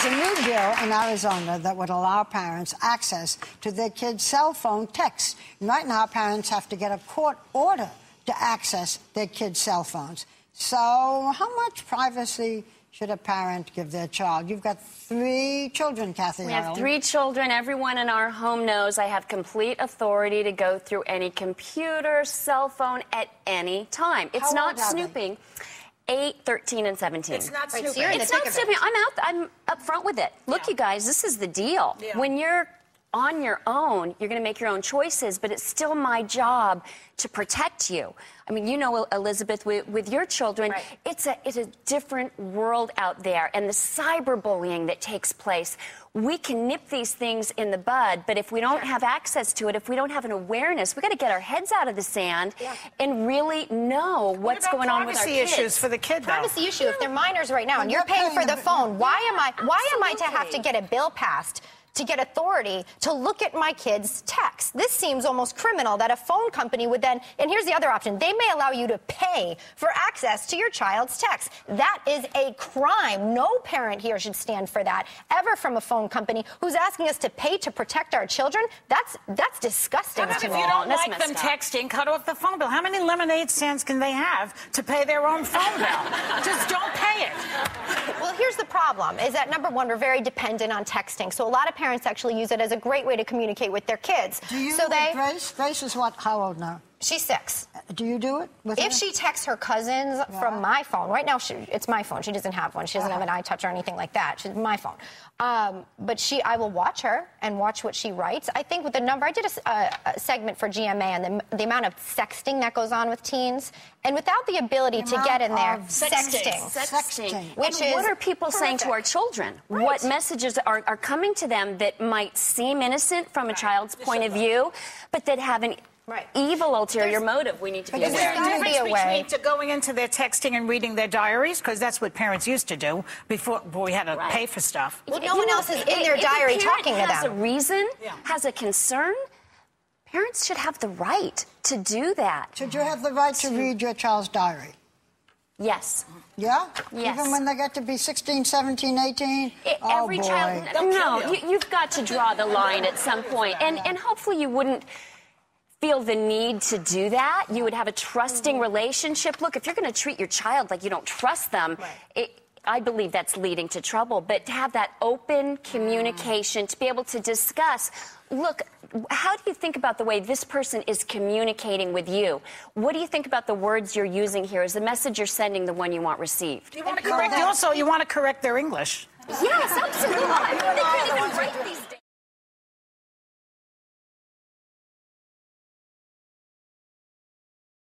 There's a new bill in Arizona that would allow parents access to their kids' cell phone texts. And right now, parents have to get a court order to access their kids' cell phones. So how much privacy should a parent give their child? You've got 3 children, Kathy. We have 3 children. Everyone in our home knows I have complete authority to go through any computer, cell phone at any time. It's not snooping. 8, 13, and 17. It's not snooping. So it's not snooping. I'm up front with it. Look, you guys, this is the deal. Yeah. When you're on your own, you're going to make your own choices, but it's still my job to protect you. I mean, you know, Elizabeth, with your children, right. It's a different world out there, and the cyberbullying that takes place. We can nip these things in the bud, but if we don't have access to it, if we don't have an awareness, we got to get our heads out of the sand and really know what's going on with our kids. Privacy issues for the kid, though. Privacy issue. If they're minors right now, and you're paying for the phone, why am I to have to get a bill passed to get authority to look at my kids' texts? This seems almost criminal that a phone company would then, and here's the other option, they may allow you to pay for access to your child's texts. That is a crime. No parent here should stand for that, ever, from a phone company who's asking us to pay to protect our children. That's disgusting to me. If you don't like them texting, cut off the phone bill. How many lemonade stands can they have to pay their own phone bill? Just don't pay it. Well, here's the problem, is that, number one, we're very dependent on texting. So a lot of parents actually use it as a great way to communicate with their kids. Do you, so Grace? Grace is what? How old now? She's 6. Do you do it with her? If she texts her cousins from my phone, right now it's my phone. She doesn't have one. She doesn't have an iTouch or anything like that. She's my phone. But I will watch her and watch what she writes. I think with the number, I did a segment for GMA and the amount of sexting that goes on with teens, and without the ability to get in there, sexting. Which what are people saying to our children? Right. What messages are coming to them that might seem innocent from a child's point of view, but that have an evil ulterior motive we need to be aware of? Is there a difference between going into their texting and reading their diaries? Because that's what parents used to do before we had to pay for stuff. Well, no one else is in their diary talking to them. If a parent has a reason, has a concern, parents should have the right to do that. Should you have the right to read your child's diary? Yes. Yeah? Yes. Even when they get to be 16, 17, 18? Every child... No, you've got to draw the line at some point. And hopefully you wouldn't feel the need to do that. You would have a trusting relationship. Look, if you're going to treat your child like you don't trust them, I believe that's leading to trouble. But to have that open communication, to be able to discuss, look, how do you think about the way this person is communicating with you? What do you think about the words you're using here? Is the message you're sending the one you want received? You want to correct their English. Yes, absolutely. They can't even write these